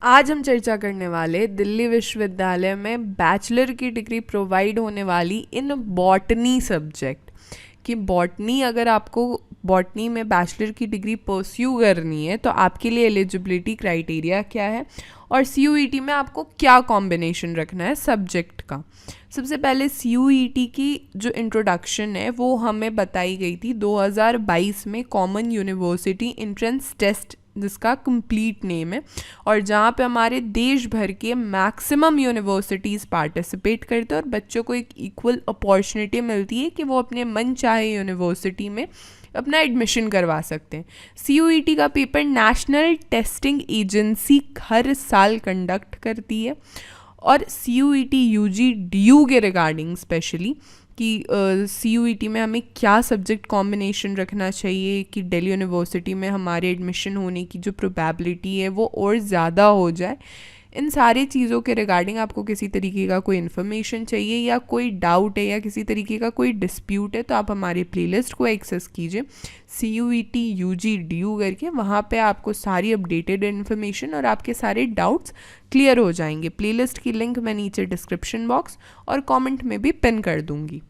आज हम चर्चा करने वाले दिल्ली विश्वविद्यालय में बैचलर की डिग्री प्रोवाइड होने वाली इन बॉटनी सब्जेक्ट कि बॉटनी, अगर आपको बॉटनी में बैचलर की डिग्री परस्यू करनी है तो आपके लिए एलिजिबिलिटी क्राइटेरिया क्या है और CUET में आपको क्या कॉम्बिनेशन रखना है सब्जेक्ट का। सबसे पहले CUET की जो इंट्रोडक्शन है वो हमें बताई गई थी 2022 में कॉमन यूनिवर्सिटी एंट्रेंस टेस्ट, जिसका कंप्लीट नेम है, और जहाँ पे हमारे देश भर के मैक्सिमम यूनिवर्सिटीज़ पार्टिसिपेट करते हैं और बच्चों को एक इक्वल अपॉर्चुनिटी मिलती है कि वो अपने मन चाहे यूनिवर्सिटी में अपना एडमिशन करवा सकते हैं। CUET का पेपर नेशनल टेस्टिंग एजेंसी हर साल कंडक्ट करती है और CUET UG DU के रिगार्डिंग स्पेशली कि CUET में हमें क्या सब्जेक्ट कॉम्बिनेशन रखना चाहिए कि दिल्ली यूनिवर्सिटी में हमारे एडमिशन होने की जो प्रोबेबिलिटी है वो और ज़्यादा हो जाए, इन सारी चीज़ों के रिगार्डिंग आपको किसी तरीके का कोई इन्फॉर्मेशन चाहिए या कोई डाउट है या किसी तरीके का कोई डिस्प्यूट है तो आप हमारे प्लेलिस्ट को एक्सेस कीजिए CUET UG DU करके। वहाँ पे आपको सारी अपडेटेड इन्फॉर्मेशन और आपके सारे डाउट्स क्लियर हो जाएंगे। प्लेलिस्ट की लिंक मैं नीचे डिस्क्रिप्शन बॉक्स और कमेंट में भी पिन कर दूँगी।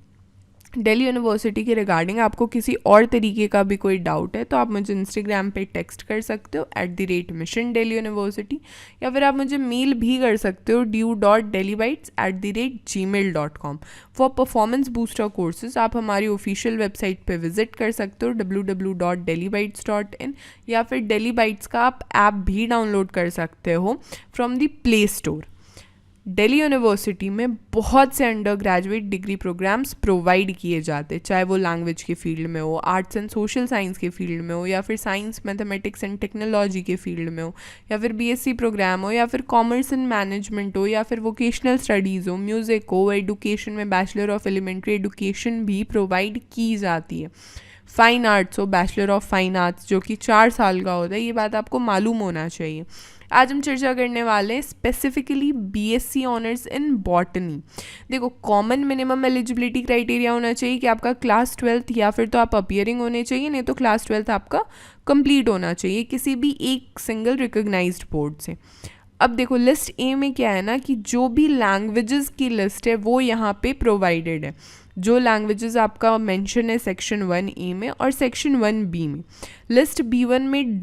दिल्ली यूनिवर्सिटी के रिगार्डिंग आपको किसी और तरीके का भी कोई डाउट है तो आप मुझे इंस्टाग्राम पे टेक्स्ट कर सकते हो @mission Delhi University, या फिर आप मुझे मेल भी कर सकते हो du.dellybytes@gmail.com। For performance booster courses आप हमारी ऑफिशियल वेबसाइट पे विजिट कर सकते हो www.dellybytes.in, या फिर डेली बाइट्स का आप ऐप भी डाउनलोड कर सकते हो from the play store. Delhi university में बहुत से undergraduate degree programmes provide किए जाते हैं, चाहे वो लैंग्वेज के फील्ड में हो, आर्ट्स एंड सोशल साइंस के फील्ड में हो, या फिर साइंस मैथमेटिक्स एंड टेक्नोलॉजी के फील्ड में हो, या फिर BSc प्रोग्राम हो, या फिर कॉमर्स एंड मैनेजमेंट हो, या फिर वोकेशनल स्टडीज़ हो, म्यूज़िक हो, एडुकेशन में बैचलर ऑफ एलिमेंट्री एडुकेशन भी प्रोवाइड की जाती है। फ़ाइन आर्ट्स हो, बैचलर ऑफ फाइन आर्ट्स जो कि 4 साल का होता है, ये बात आपको मालूम होना चाहिए। आज हम चर्चा करने वाले हैं specifically BSc honours in botany. देखो, कॉमन मिनिमम एलिजिबिलिटी क्राइटेरिया होना चाहिए कि आपका क्लास 12th या फिर तो आप अपीयरिंग होने चाहिए, नहीं तो क्लास 12th आपका कंप्लीट होना चाहिए किसी भी एक सिंगल रिकॉग्नाइज्ड बोर्ड से। अब देखो, लिस्ट ए में क्या है ना कि जो भी लैंग्वेजेस की लिस्ट है वो यहाँ पे प्रोवाइडेड है। जो लैंग्वेजेस आपका मेंशन है सेक्शन 1A में और सेक्शन 1B में। लिस्ट B1 में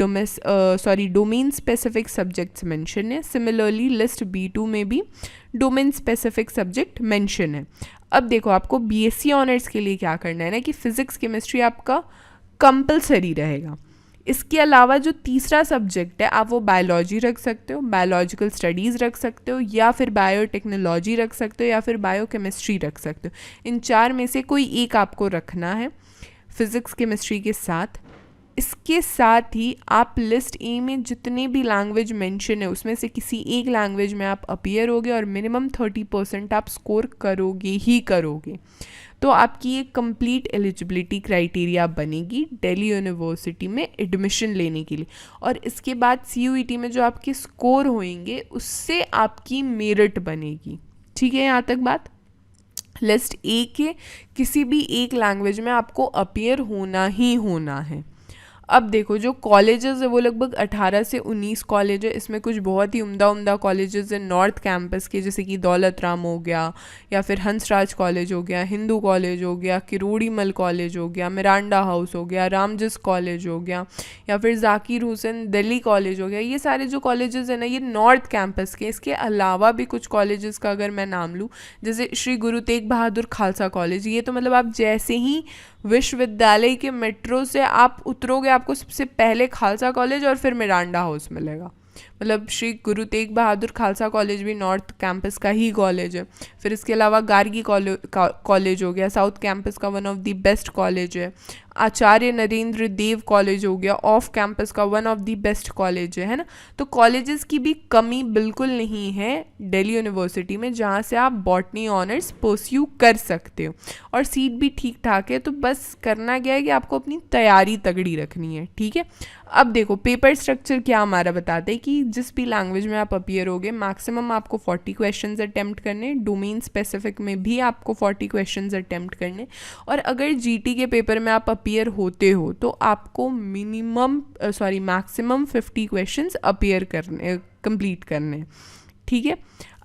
डोमेन स्पेसिफिक सब्जेक्ट्स मेंशन है। सिमिलरली लिस्ट B2 में भी डोमेन स्पेसिफिक सब्जेक्ट मेंशन है। अब देखो, आपको BSc ऑनर्स के लिए क्या करना है ना कि फिजिक्स केमिस्ट्री आपका कंपलसरी रहेगा। इसके अलावा जो तीसरा सब्जेक्ट है आप वो बायोलॉजी रख सकते हो, बायोलॉजिकल स्टडीज़ रख सकते हो, या फिर बायोटेक्नोलॉजी रख सकते हो, या फिर बायोकेमिस्ट्री रख सकते हो। इन 4 में से कोई एक आपको रखना है फिज़िक्स केमिस्ट्री के साथ। इसके साथ ही आप लिस्ट ए में जितने भी लैंग्वेज मेंशन है उसमें से किसी एक लैंग्वेज में आप अपीयर होगे और मिनिमम 30% आप स्कोर करोगे ही करोगे, तो आपकी एक कंप्लीट एलिजिबिलिटी क्राइटेरिया बनेगी दिल्ली यूनिवर्सिटी में एडमिशन लेने के लिए। और इसके बाद CUET में जो आपके स्कोर होंगे उससे आपकी मेरिट बनेगी। ठीक है, यहाँ तक बात। लिस्ट ए के किसी भी एक लैंग्वेज में आपको अपीयर होना ही होना है। अब देखो, जो कॉलेजेस है वो लगभग 18 से 19 कॉलेज है। इसमें कुछ बहुत ही उम्दा कॉलेजेस हैं नॉर्थ कैंपस के, जैसे कि दौलत राम हो गया, या फिर हंसराज कॉलेज हो गया, हिंदू कॉलेज हो गया, किरोड़ीमल कॉलेज हो गया, मिरांडा हाउस हो गया, रामजिस कॉलेज हो गया, या फिर जाकिर हुसैन दिल्ली कॉलेज हो गया। ये सारे जो कॉलेजेस हैं ना ये नॉर्थ कैंपस के। इसके अलावा भी कुछ कॉलेजेस का अगर मैं नाम लूँ, जैसे श्री गुरु तेग बहादुर खालसा कॉलेज, ये तो मतलब आप जैसे ही विश्वविद्यालय के मेट्रो से आप उतरोगे आपको सबसे पहले खालसा कॉलेज और फिर मिरांडा हाउस मिलेगा। मतलब श्री गुरु तेग बहादुर खालसा कॉलेज भी नॉर्थ कैंपस का ही कॉलेज है। फिर इसके अलावा गार्गी कॉलेज हो गया, साउथ कैंपस का one of the best college है। आचार्य नरेंद्र देव कॉलेज हो गया, ऑफ कैंपस का one of the best college है ना। तो कॉलेजेस की भी कमी बिल्कुल नहीं है दिल्ली यूनिवर्सिटी में, जहाँ से आप बॉटनी ऑनर्स परस्यू कर सकते हो और सीट भी ठीक ठाक है। तो बस करना क्या है कि आपको अपनी तैयारी तगड़ी रखनी है। ठीक है, अब देखो पेपर स्ट्रक्चर क्या हमारा बताते हैं कि जिस भी लैंग्वेज में आप अपीयर होगे मैक्सिमम आपको 40 क्वेश्चंस अटेम्प्ट करने, डोमेन स्पेसिफिक में भी आपको 40 क्वेश्चंस अटेम्प्ट करने, और अगर GT के पेपर में आप अपीयर होते हो तो आपको मैक्सिमम 50 क्वेश्चंस अपीयर कंप्लीट करने हैं, ठीक है।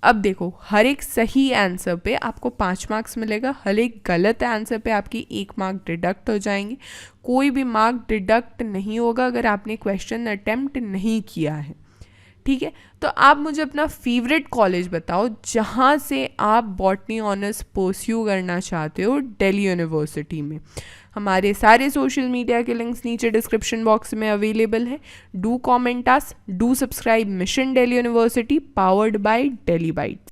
अब देखो, हर एक सही आंसर पे आपको 5 मार्क्स मिलेगा, हर एक गलत आंसर पे आपकी 1 मार्क डिडक्ट हो जाएंगे। कोई भी मार्क डिडक्ट नहीं होगा अगर आपने क्वेश्चन अटेम्प्ट नहीं किया है, ठीक है। तो आप मुझे अपना फेवरेट कॉलेज बताओ जहाँ से आप बॉटनी ऑनर्स परस्यू करना चाहते हो दिल्ली यूनिवर्सिटी में। हमारे सारे सोशल मीडिया के लिंक्स नीचे डिस्क्रिप्शन बॉक्स में अवेलेबल है। Do comment us, do subscribe mission Delhi university powered by Delhi bytes.